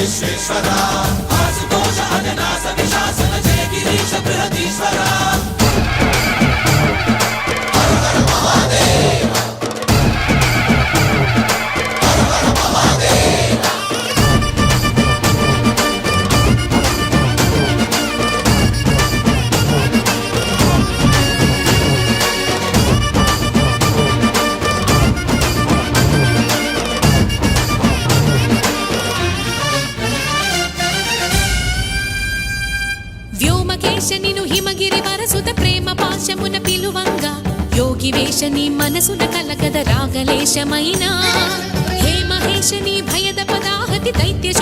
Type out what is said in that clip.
విశ్వేశ్వర ఆశుతోష అజనాస విశాసన జయ గిరీశ బృహదీశ్వర హర హర మహాదేవ హర హర మహాదేవ వ్యోమకేశనిను హిమగిరి వరసుత ప్రేమ పాశమున పిలువంగా యోగి వేషని మనసున కలకద రాగలేశమైనా హే మహేశని భయద పదాహతి దైత్య